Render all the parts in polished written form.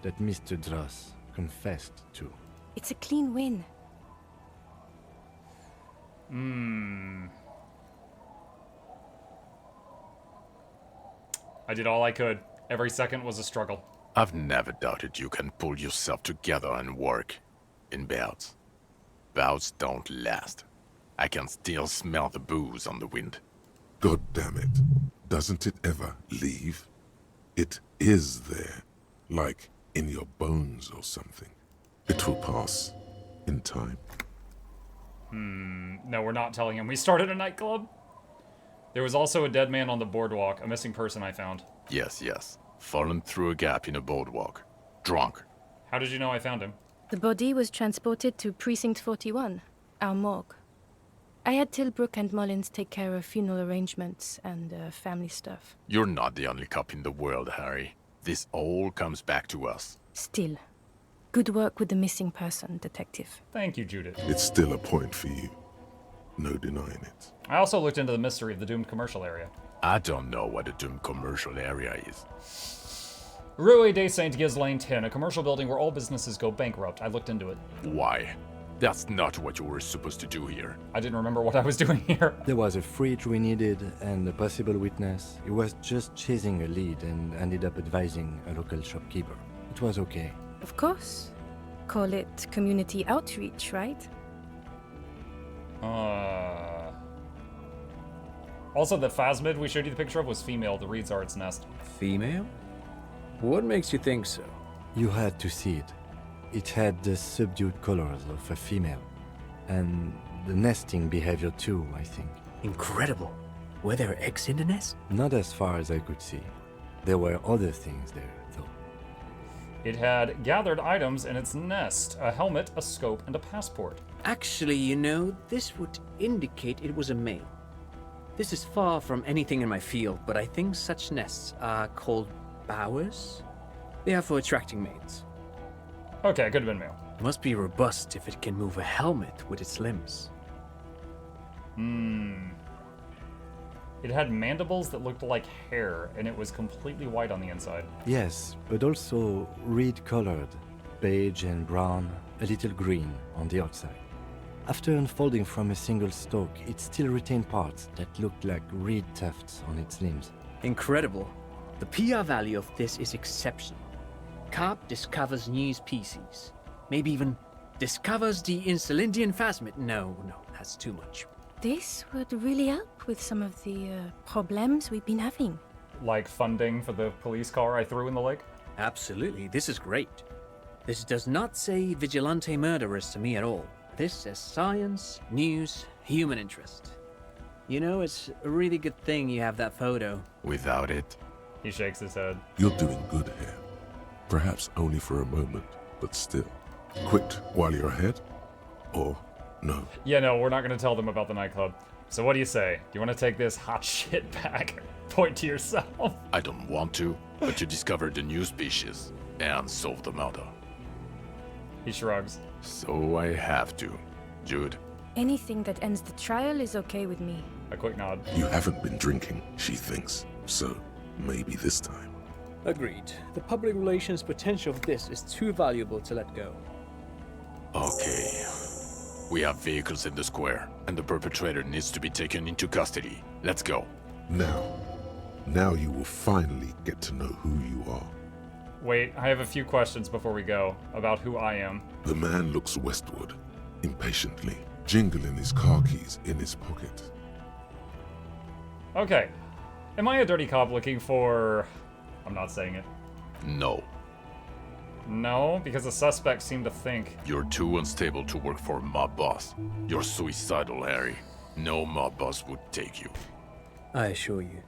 that Mr. Dross confessed to. It's a clean win. I did all I could. Every second was a struggle. I've never doubted you can pull yourself together and work. In bouts. Bouts don't last. I can still smell the booze on the wind. God damn it. Doesn't it ever leave? It is there. Like in your bones or something. It will pass. In time. No, we're not telling him. We started a nightclub. There was also a dead man on the boardwalk, a missing person I found. Yes. Fallen through a gap in a boardwalk. Drunk. How did you know I found him? The body was transported to Precinct 41, our morgue. I had Tilbrook and Mullins take care of funeral arrangements and family stuff. You're not the only cop in the world, Harry. This all comes back to us. Still, good work with the missing person, Detective. Thank you, Judith. It's still a point for you. No denying it. I also looked into the mystery of the doomed commercial area. I don't know what a doomed commercial area is. Rue de Saint-Ghislain 10, a commercial building where all businesses go bankrupt. I looked into it. Why? That's not what you were supposed to do here. I didn't remember what I was doing here. There was a fridge we needed and a possible witness. He was just chasing a lead and ended up advising a local shopkeeper. It was okay. Of course. Call it community outreach, right? Also, the phasmid we showed you the picture of was female. The reeds are its nest. Female? What makes you think so? You had to see it. It had the subdued colors of a female. And the nesting behavior too, I think. Incredible. Were there eggs in the nest? Not as far as I could see. There were other things there, though. It had gathered items in its nest. A helmet, a scope, and a passport. Actually, you know, this would indicate it was a male. This is far from anything in my field, but I think such nests are called bowers. They are for attracting mates. Okay, it could have been male. Must be robust if it can move a helmet with its limbs. It had mandibles that looked like hair, and it was completely white on the inside. Yes, but also reed-colored, beige and brown, a little green on the outside. After unfolding from a single stalk, it still retained parts that looked like reed tufts on its limbs. Incredible. The PR value of this is exceptional. Carp discovers new species. Maybe even discovers the Insulindian phasmid. No, that's too much. This would really help with some of the problems we've been having. Like funding for the police car I threw in the lake? Absolutely, this is great. This does not say vigilante murderers to me at all. This says science, news, human interest. You know, it's a really good thing you have that photo. Without it, He shakes his head. You're doing good here. Perhaps only for a moment, but still. Quit while you're ahead? Or no? Yeah, no, we're not going to tell them about the nightclub. So what do you say? Do you want to take this hot shit back? Point to yourself. I don't want to, but you discovered a new species and solved the murder. He shrugs. So I have to. Jude, Anything that ends the trial is okay with me. A quick nod. You haven't been drinking, she thinks. So, maybe this time. Agreed. The public relations potential of this is too valuable to let go. okay. We have vehicles in the square, and the perpetrator needs to be taken into custody. Let's go. Now you will finally get to know who you are. Wait, I have a few questions before we go about who I am. The man looks westward, impatiently, jingling his car keys in his pocket. Okay. Am I a dirty cop looking for... I'm not saying it. No, No, because the suspects seem to think... you're too unstable to work for a mob boss. You're suicidal, Harry. No mob boss would take you. I assure you,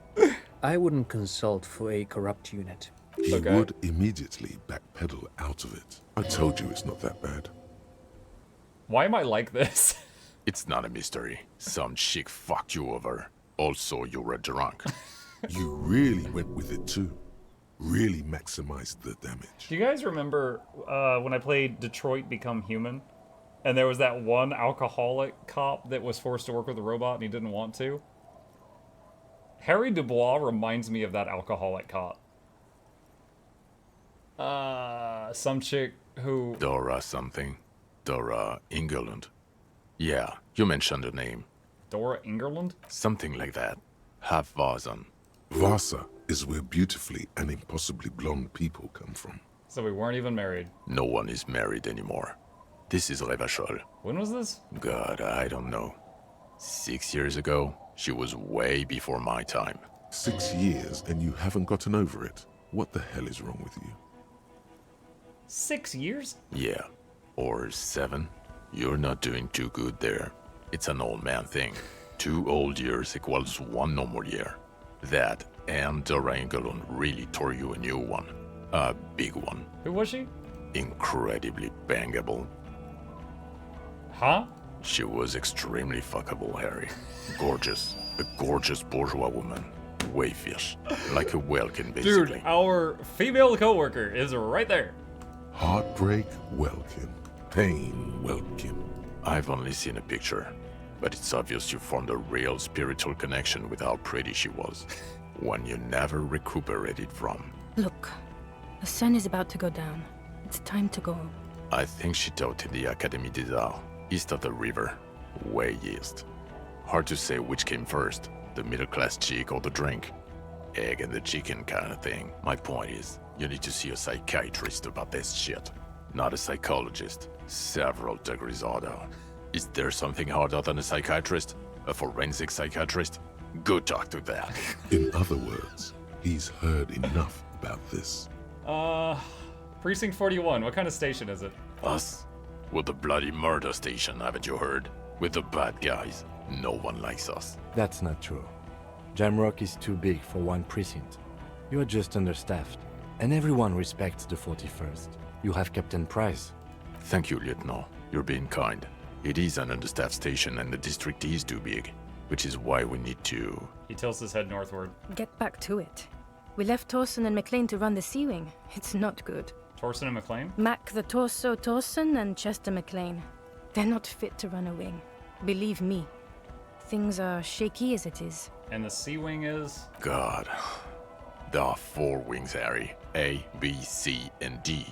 I wouldn't consult for a corrupt unit. He Okay. would immediately backpedal out of it. I told you it's not that bad. Why am I like this? It's not a mystery. Some chick fucked you over. Also, you're a drunk. You really went with it too. Really maximized the damage. Do you guys remember when I played Detroit Become Human? And there was that one alcoholic cop that was forced to work with a robot and he didn't want to? Harry Dubois reminds me of that alcoholic cop. Some chick who... Dora something. Dora Ingerland. Yeah, you mentioned her name. Dora Ingerland? Something like that. Half Vasan. Vasa is where beautifully and impossibly blonde people come from. So we weren't even married. No one is married anymore. This is Revachol. When was this? God, I don't know. 6 years ago, she was way before my time. 6 years and you haven't gotten over it. What the hell is wrong with you? 6 years? Yeah. Or 7. You're not doing too good there. It's an old man thing. 2 old years equals 1 normal year. That and Dora Engelund really tore you a new one. A big one. Who was she? Incredibly bangable. Huh? She was extremely fuckable, Harry. Gorgeous. A gorgeous bourgeois woman. Wayfish. Like a Welkin, basically. Dude, our female coworker is right there. Heartbreak Welkin. Pain Welkin. I've only seen a picture, but it's obvious you formed a real spiritual connection with how pretty she was. One you never recuperated from. Look, the sun is about to go down. It's time to go home. I think she taught in the Académie des Arts, east of the river. Way east. Hard to say which came first, the middle-class chick or the drink. Egg and the chicken kind of thing. My point is, you need to see a psychiatrist about this shit. Not a psychologist. Several degrees harder. Is there something harder than a psychiatrist? A forensic psychiatrist? Go talk to that. In other words, he's heard enough about this. Precinct 41, what kind of station is it? Us? We're the bloody murder station, haven't you heard? We're the bad guys. No one likes us. That's not true. Jamrock is too big for one precinct. You are just understaffed, and everyone respects the 41st. You have Captain Price. Thank you, Lieutenant. You're being kind. It is an understaffed station and the district is too big, which is why we need to... He tilts his head northward. Get back to it. We left Torsen and McLean to run the Sea Wing. It's not good. Torsen and McLean? Mac the Torso Torsen and Chester McLean. They're not fit to run a wing. Believe me. Things are shaky as it is. And the Sea Wing is? God. There are 4 wings, Harry. A, B, C, and D.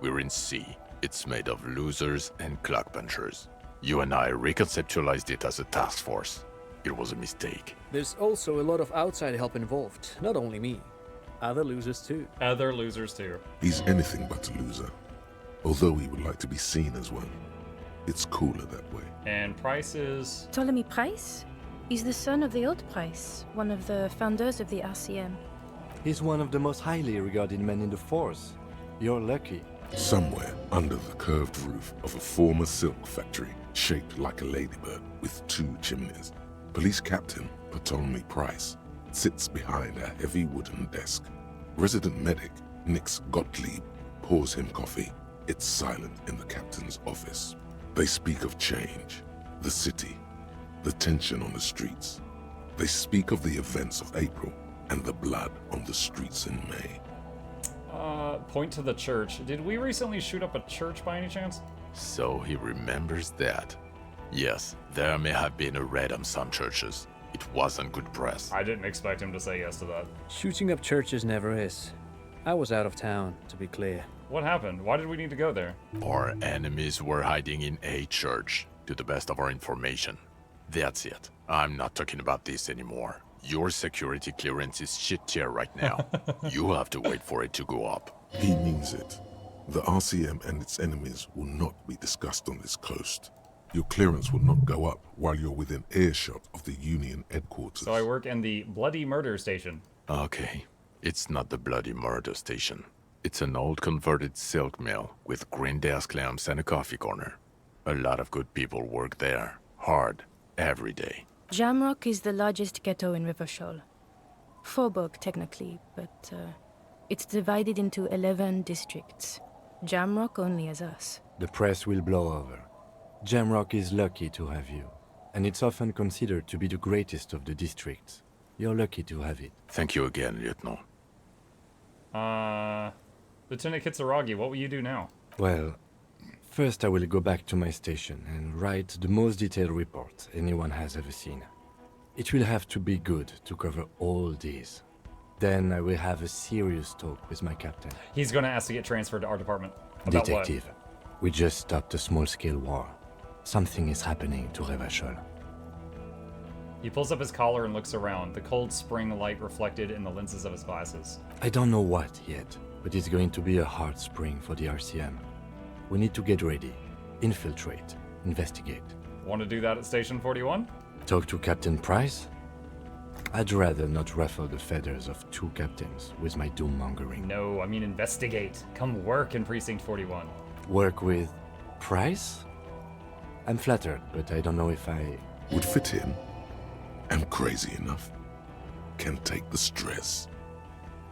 We're in C. It's made of losers and clock punchers. You and I reconceptualized it as a task force. It was a mistake. There's also a lot of outside help involved, not only me. Other losers too. Other losers too. He's anything but a loser. Although he would like to be seen as one. It's cooler that way. And Price is... Ptolemy Price? He's the son of the old Price, one of the founders of the RCM. He's one of the most highly regarded men in the force. You're lucky. Somewhere under the curved roof of a former silk factory, shaped like a ladybird with 2 chimneys, Police Captain Ptolemy Price sits behind a heavy wooden desk. Resident medic Nix Gottlieb pours him coffee. It's silent in the captain's office. They speak of change, the city, the tension on the streets. They speak of the events of April and the blood on the streets in May. Point to the church. Did we recently shoot up a church by any chance? So he remembers that. Yes, there may have been a raid on some churches. It wasn't good press. I didn't expect him to say yes to that. Shooting up churches never is. I was out of town, to be clear. What happened? Why did we need to go there? Our enemies were hiding in a church, to the best of our information. That's it. I'm not talking about this anymore. Your security clearance is shit tier right now. You have to wait for it to go up. He means it. The RCM and its enemies will not be discussed on this coast. Your clearance will not go up while you're within earshot of the Union headquarters. So I work in the Bloody Murder Station. Okay, it's not the bloody murder station. It's an old converted silk mill with green desk lamps and a coffee corner. A lot of good people work there, hard, every day. Jamrock is the largest ghetto in Rivershore. Faubourg, technically, but it's divided into 11 districts. Jamrock only has us. The press will blow over. Jamrock is lucky to have you, and it's often considered to be the greatest of the districts. You're lucky to have it. Thank you again, Lieutenant. Lieutenant Kitsuragi, what will you do now? Well, first I will go back to my station and write the most detailed report anyone has ever seen. It will have to be good to cover all these. Then I will have a serious talk with my captain. He's going to ask to get transferred to our department. About Detective, we just stopped a small-scale war. Something is happening to Revachol. what? He pulls up his collar and looks around, the cold spring light reflected in the lenses of his glasses. I don't know what yet, but it's going to be a hard spring for the RCM. We need to get ready, infiltrate, investigate. Want to do that at Station 41? Talk to Captain Price? I'd rather not ruffle the feathers of two captains with my doom-mongering. No, I mean investigate. Come work in Precinct 41. Work with Price? I'm flattered, but I don't know if I... Would fit in. Am crazy enough. Can take the stress.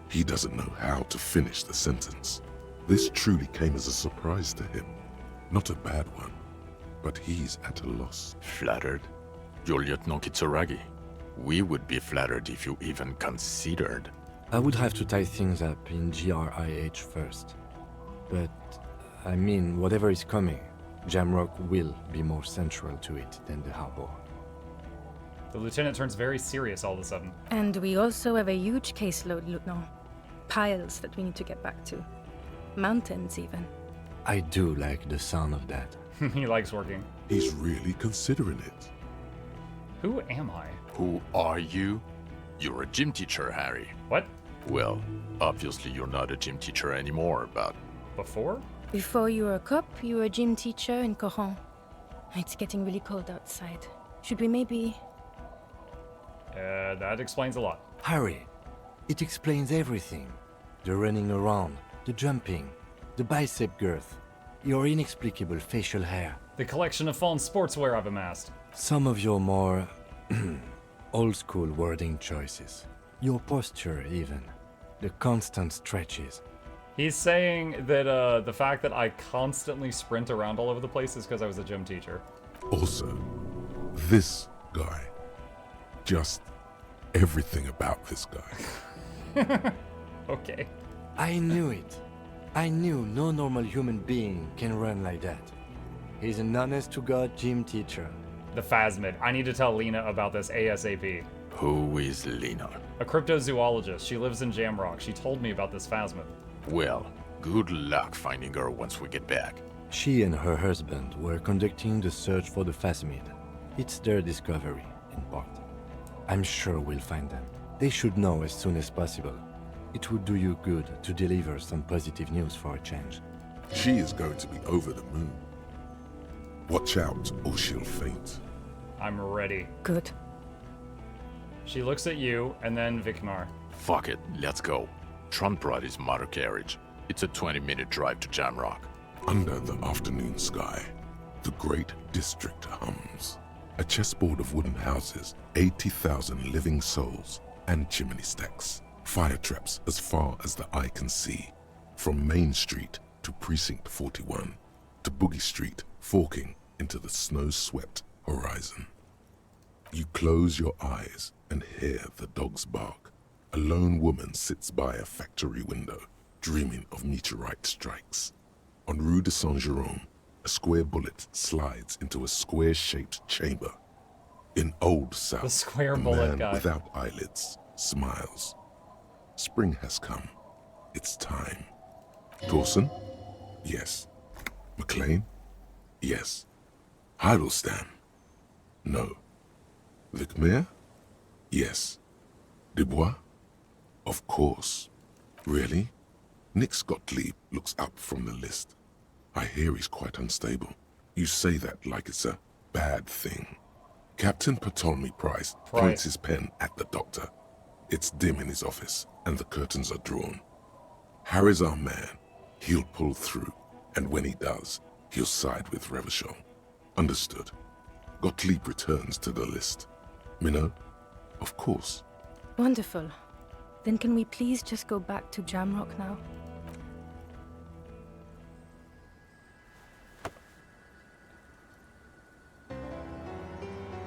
He doesn't know how to finish the sentence. This truly came as a surprise to him. Not a bad one, but he's at a loss. Flattered? Your Lieutenant Kitsuragi. We would be flattered if you even considered. I would have to tie things up in GRIH first. But, I mean, whatever is coming, Jamrock will be more central to it than the harbor. The lieutenant turns very serious all of a sudden. And we also have a huge caseload, Lieutenant. Piles that we need to get back to. Mountains, even. I do like the sound of that. He likes working. He's really considering it. Who am I? Who are you? You're a gym teacher, Harry. What? Well, obviously you're not a gym teacher anymore, but Before? Before you were a cop, you were a gym teacher in Coron. It's getting really cold outside. Should we maybe... That explains a lot. Harry, it explains everything. The running around, the jumping, the bicep girth, your inexplicable facial hair. The collection of fallen sportswear I've amassed. Some of your more old-school wording choices. Your posture, even. The constant stretches. He's saying that the fact that I constantly sprint around all over the place is because I was a gym teacher. Also, this guy. Just everything about this guy. Okay. I knew it. I knew no normal human being can run like that. He's an honest-to-God gym teacher. The Phasmid. I need to tell Lena about this ASAP. who is Lena? A cryptozoologist. She lives in Jamrock. She told me about this Phasmid. Well, good luck finding her once we get back. She and her husband were conducting the search for the Phasmid. It's their discovery, in part. I'm sure we'll find them. They should know as soon as possible. It would do you good to deliver some positive news for a change. She is going to be over the moon. Watch out, or she'll faint. I'm ready. Good. She looks at you, and then Vikmar. Fuck it, let's go. Trump brought his motor carriage. It's a 20-minute drive to Jamrock. Under the afternoon sky, the great district hums. A chessboard of wooden houses, 80,000 living souls, and chimney stacks. Fire traps as far as the eye can see. From Main Street to Precinct 41, to Boogie Street, forking into the snow-swept horizon. You close your eyes and hear the dogs bark. A lone woman sits by a factory window, dreaming of meteorite strikes. On Rue de Saint-Jérôme, a square bullet slides into a square-shaped chamber. In Old South, The square a bullet man guy. without eyelids smiles. Spring has come. It's time. Dawson? Yes. McLean? Yes. Heidelstein? No. Vicmere? Yes. Dubois? Of course. Really? Nix Gottlieb looks up from the list. I hear he's quite unstable. You say that like it's a bad thing. Captain Ptolemy Price points his pen at the doctor. It's dim in his office, and the curtains are drawn. Harry's our man. He'll pull through, and when he does, he'll side with Revachol. Understood. Gottlieb returns to the list. Minnow? Of course. Wonderful. Then can we please just go back to Jamrock now?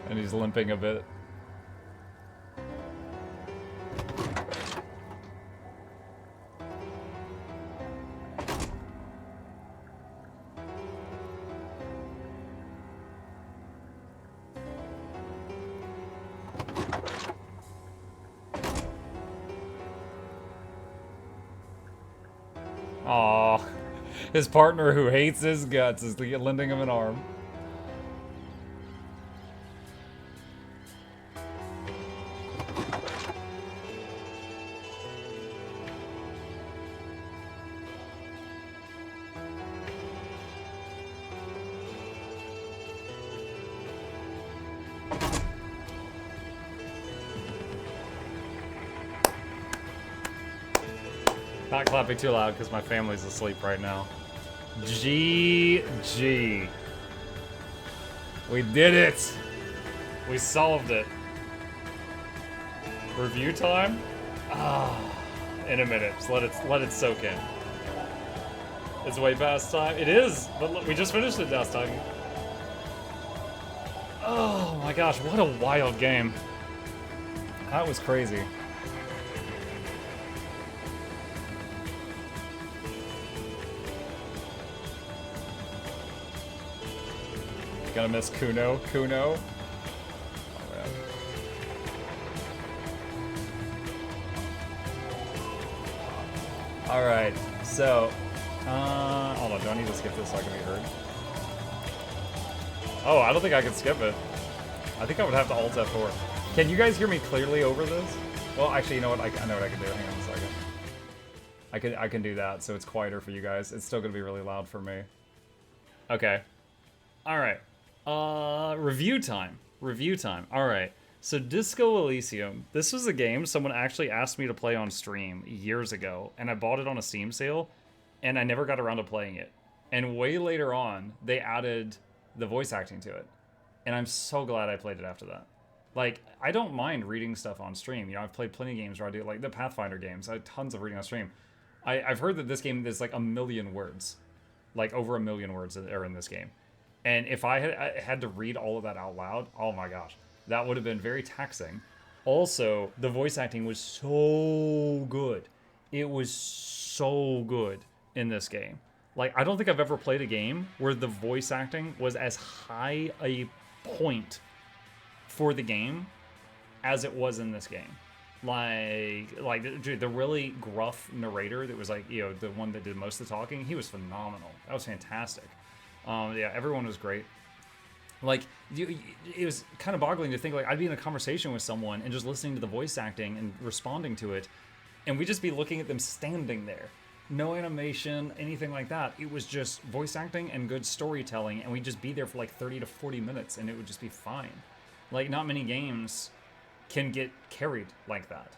And he's limping a bit. His partner who hates his guts is lending him an arm. Not clapping too loud because my family's asleep right now. GG. We did it. We solved it. Review time? In a minute. Just let it soak in. It's way past time. It is, but look, we just finished it last time. Oh my gosh, what a wild game. That was crazy. Gonna miss Kuno. Kuno. Oh, man. Alright, so, hold on, do I need to skip this so I can be heard? Oh, I don't think I can skip it. I think I would have to Alt F4. Can you guys hear me clearly over this? Well, actually, you know what? I know what I can do. Hang on a second. I can do that, so it's quieter for you guys. It's still gonna be really loud for me. Okay. Alright. Review time. Review time. Alright. So Disco Elysium. This was a game someone actually asked me to play on stream years ago, and I bought it on a Steam sale, and I never got around to playing it. And way later on, they added the voice acting to it. And I'm so glad I played it after that. Like, I don't mind reading stuff on stream. You know, I've played plenty of games where I do, like, the Pathfinder games. I have tons of reading on stream. I've heard that this game, there's, like, 1 million words. Like, over 1 million words are in this game. And if I had to read all of that out loud, oh my gosh, that would have been very taxing. Also, the voice acting was so good. It was so good in this game. Like, I don't think I've ever played a game where the voice acting was as high a point for the game as it was in this game. Like the really gruff narrator that was like, you know, the one that did most of the talking, he was phenomenal. That was fantastic. Yeah, everyone was great. Like, it was kind of boggling to think, like, I'd be in a conversation with someone and just listening to the voice acting and responding to it, and we'd just be looking at them standing there. No animation, anything like that. It was just voice acting and good storytelling, and we'd just be there for like 30 to 40 minutes, and it would just be fine. Like, not many games can get carried like that.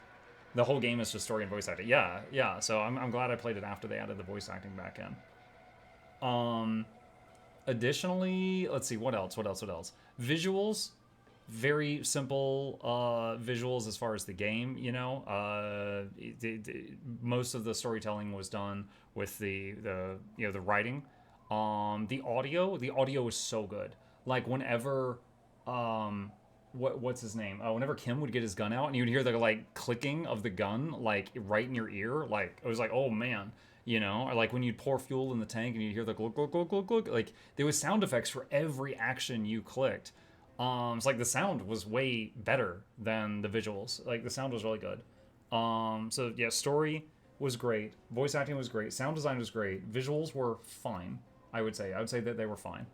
The whole game is just story and voice acting. Yeah, so I'm glad I played it after they added the voice acting back in. Additionally, let's see, what else? Visuals, very simple visuals as far as the game, you know. Most of the storytelling was done with the writing. The audio was so good. Like, whenever what's his name? Whenever Kim would get his gun out and you'd hear the like clicking of the gun like right in your ear, like it was like, oh man. You know, or like when you'd pour fuel in the tank and you'd hear the glug, glug, glug, glug, glug. Like, there was sound effects for every action you clicked. It's like the sound was way better than the visuals. Like, the sound was really good. So yeah, story was great. Voice acting was great. Sound design was great. Visuals were fine, I would say. I would say that they were fine.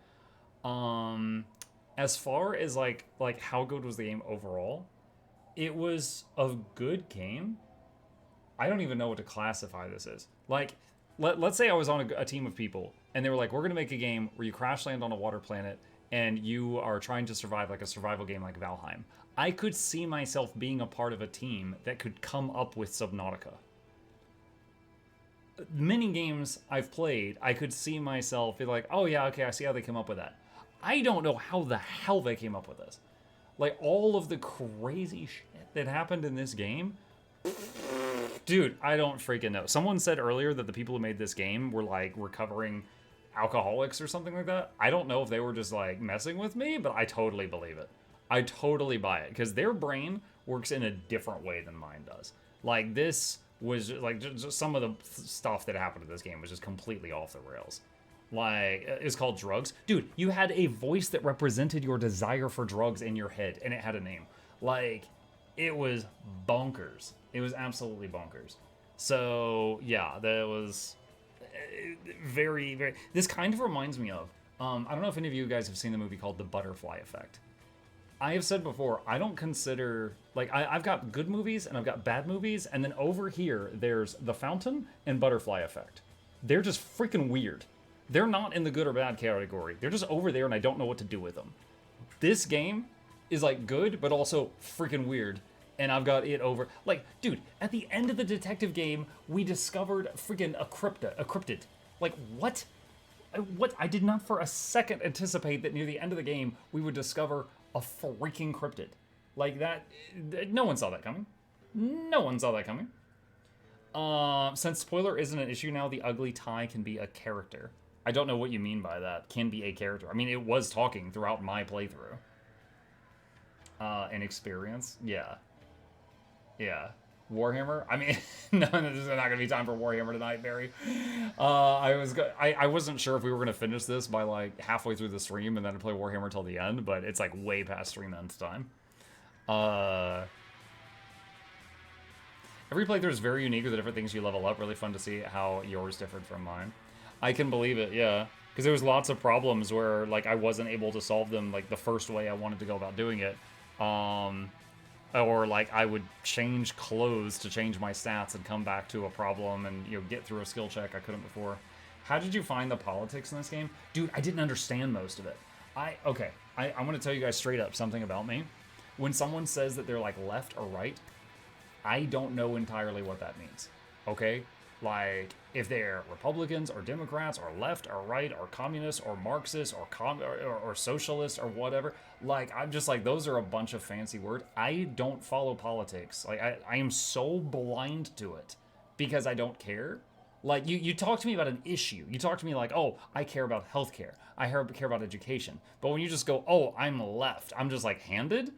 As far as like how good was the game overall, it was a good game. I don't even know what to classify this as. Like, let's say I was on a team of people, and they were like, we're going to make a game where you crash land on a water planet, and you are trying to survive like a survival game like Valheim. I could see myself being a part of a team that could come up with Subnautica. Many games I've played, I could see myself be like, oh yeah, okay, I see how they came up with that. I don't know how the hell they came up with this. Like, all of the crazy shit that happened in this game... Dude, I don't freaking know. Someone said earlier that the people who made this game were like recovering alcoholics or something like that. I don't know if they were just like messing with me, but I totally believe it. I totally buy it because their brain works in a different way than mine does. Like, this was like just some of the stuff that happened in this game was just completely off the rails. Like, it's called drugs. Dude, you had a voice that represented your desire for drugs in your head, and it had a name. Like, it was bonkers. It was absolutely bonkers. So, yeah, that was... very, very... This kind of reminds me of... I don't know if any of you guys have seen the movie called The Butterfly Effect. I have said before, I don't consider... Like, I've got good movies and I've got bad movies, and then over here, there's The Fountain and Butterfly Effect. They're just freaking weird. They're not in the good or bad category. They're just over there and I don't know what to do with them. This game is, like, good, but also freaking weird. And I've got it over... Like, dude, at the end of the detective game, we discovered freaking a cryptid. Like, what? What? I did not for a second anticipate that near the end of the game, we would discover a freaking cryptid. Like, that... No one saw that coming. No one saw that coming. Since spoiler isn't an issue now, the ugly tie can be a character. I don't know what you mean by that. Can be a character. I mean, it was talking throughout my playthrough. An experience? Yeah. Yeah. Warhammer? I mean, no, there's not gonna be time for Warhammer tonight, Barry. I wasn't sure if we were gonna finish this by like halfway through the stream and then play Warhammer till the end, but it's like way past stream end time. Every playthrough is very unique with the different things you level up. Really fun to see how yours differed from mine. I can believe it, yeah. Because there was lots of problems where like I wasn't able to solve them like the first way I wanted to go about doing it. Or like I would change clothes to change my stats and come back to a problem and, you know, get through a skill check I couldn't before. How did you find the politics in this game? Dude, I didn't understand most of it. I'm going to tell you guys straight up something about me. When someone says that they're like left or right, I don't know entirely what that means. Okay? Like, if they're Republicans or Democrats or left or right or communists or Marxists or socialists or whatever, like, I'm just like, those are a bunch of fancy words. I don't follow politics. Like, I am so blind to it because I don't care. Like, you talk to me about an issue. You talk to me like, oh, I care about healthcare. I care about education. But when you just go, oh, I'm left, I'm just like, handed?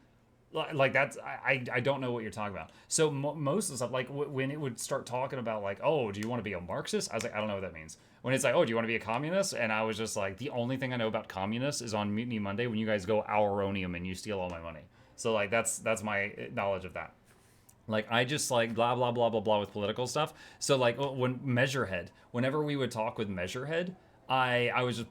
Like that's I don't know what you're talking about. So most of the stuff, like when it would start talking about like, oh, do you want to be a Marxist? I was like, I don't know what that means. When it's like, oh, do you want to be a communist? And I was just like, the only thing I know about communists is on Mutiny Monday when you guys go Houronium and you steal all my money. So like that's my knowledge of that. Like I just like blah blah blah blah blah with political stuff. So like when Measurehead, whenever we would talk with Measurehead, I was just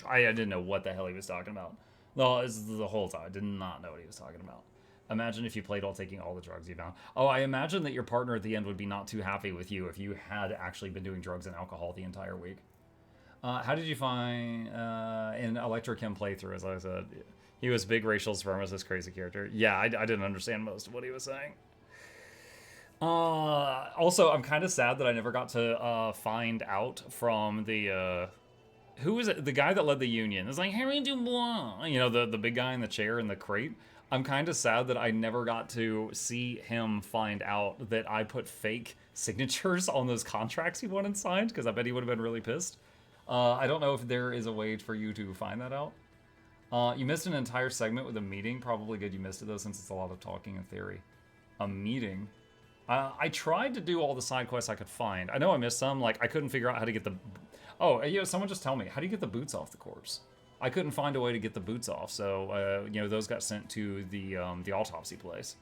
I didn't know what the hell he was talking about. No, this is the whole time. I did not know what he was talking about. Imagine if you played while taking all the drugs you found. Oh, I imagine that your partner at the end would be not too happy with you if you had actually been doing drugs and alcohol the entire week. How did you find in Electrochem playthrough, as I said? He was big racial supremacist, crazy character. Yeah, I didn't understand most of what he was saying. Also, I'm kind of sad that I never got to find out from the... who was it? The guy that led the union. It's like, Harry Dubois. You know, the big guy in the chair in the crate. I'm kind of sad that I never got to see him find out that I put fake signatures on those contracts he wanted signed, because I bet he would have been really pissed. I don't know if there is a way for you to find that out. You missed an entire segment with a meeting. Probably good you missed it, though, since it's a lot of talking in theory. A meeting? I tried to do all the side quests I could find. I know I missed some. Like, I couldn't figure out how to get the... Oh, yeah, someone just tell me. How do you get the boots off the corpse? I couldn't find a way to get the boots off, so, you know, those got sent to the autopsy place.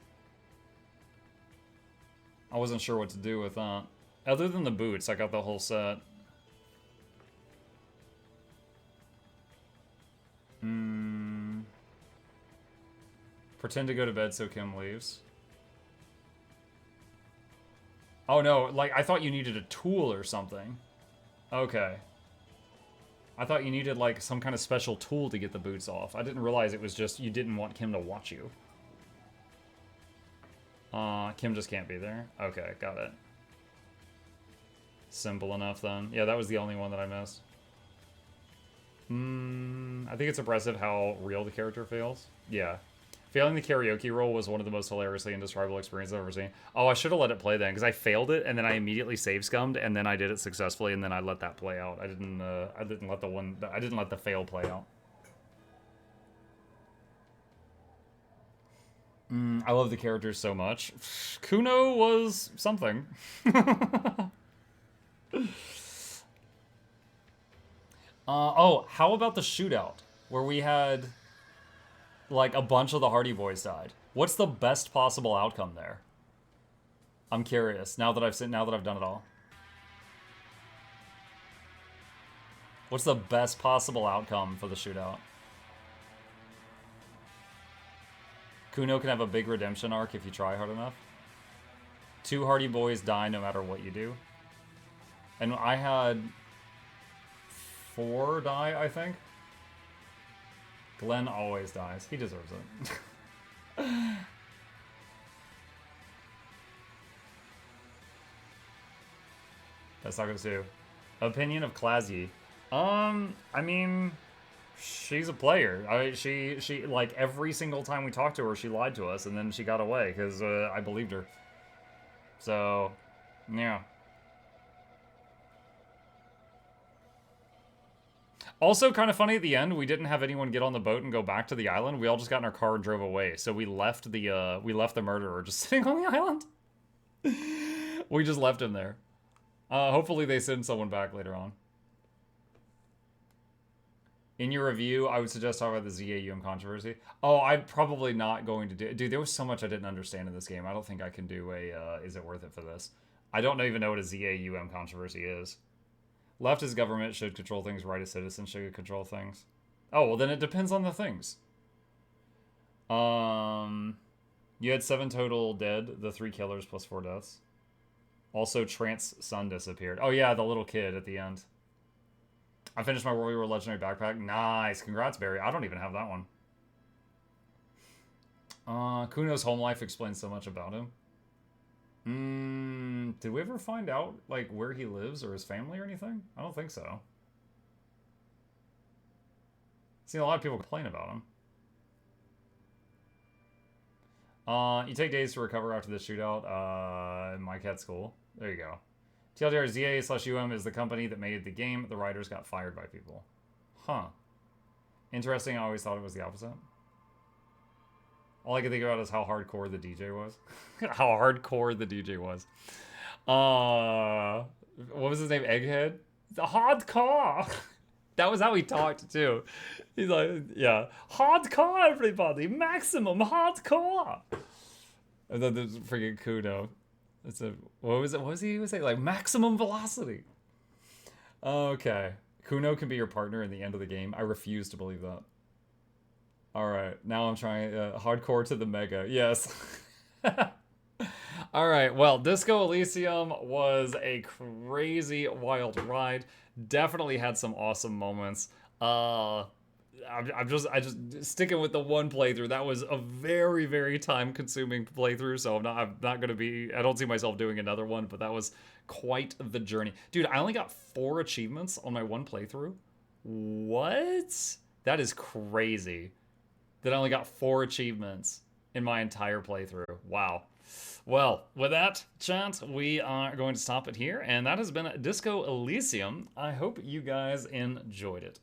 I wasn't sure what to do with that. Other than the boots, I got the whole set. Pretend to go to bed so Kim leaves. Oh no, like, I thought you needed a tool or something. Okay. I thought you needed, like, some kind of special tool to get the boots off. I didn't realize it was just you didn't want Kim to watch you. Kim just can't be there? Okay, got it. Simple enough, then. Yeah, that was the only one that I missed. I think it's impressive how real the character feels. Yeah. Failing the karaoke role was one of the most hilariously indescribable experiences I've ever seen. Oh, I should have let it play then, because I failed it, and then I immediately save scummed, and then I did it successfully, and then I let that play out. I didn't let the fail play out. I love the characters so much. Kuno was something. Oh, how about the shootout where we had like a bunch of the Hardy Boys died? What's the best possible outcome there? I'm curious now that I've done it all. What's the best possible outcome for the shootout? Kuno can have a big redemption arc if you try hard enough. 2 Hardy Boys die no matter what you do. And I had 4 die, I think. Glenn always dies. He deserves it. That's not gonna do. Opinion of Classy. I mean, she's a player. She like every single time we talked to her, she lied to us, and then she got away because I believed her. So, yeah. Also, kind of funny at the end, we didn't have anyone get on the boat and go back to the island. We all just got in our car and drove away. So we left the murderer just sitting on the island. We just left him there. Hopefully they send someone back later on. In your review, I would suggest talking about the ZAUM controversy. Oh, I'm probably not going to do... Dude, there was so much I didn't understand in this game. I don't think I can do a, is it worth it for this? I don't even know what a ZAUM controversy is. Leftist government should control things, right as citizens should control things. Oh, well then it depends on the things. You had 7 total dead, the 3 killers plus 4 deaths. Also, Trant's son disappeared. Oh yeah, the little kid at the end. I finished my Warrior Legendary Backpack. Nice. Congrats, Barry. I don't even have that one. Kuno's home life explains so much about him. Did we ever find out, like, where he lives or his family or anything? I don't think so. Seen a lot of people complain about him. You take days to recover after the shootout. My cat's school. There you go. TLDR ZA/UM is the company that made the game. The writers got fired by people. Huh. Interesting. I always thought it was the opposite. All I can think about is how hardcore the DJ was. How hardcore the DJ was. What was his name? Egghead? The hardcore. That was how he talked too. He's like, yeah, hardcore, everybody, maximum hardcore. And then there's freaking Kuno. It's a what was it? What was he saying? Like maximum velocity. Okay, Kuno can be your partner in the end of the game. I refuse to believe that. All right, now I'm trying hardcore to the mega. Yes. All right, well, Disco Elysium was a crazy, wild ride. Definitely had some awesome moments. I'm just sticking with the one playthrough. That was a very, very time-consuming playthrough, so I'm not gonna be. I don't see myself doing another one, but that was quite the journey, dude. I only got 4 achievements on my one playthrough. What? That is crazy. That I only got 4 achievements in my entire playthrough. Wow. Well, with that, chat, we are going to stop it here, and that has been Disco Elysium. I hope you guys enjoyed it.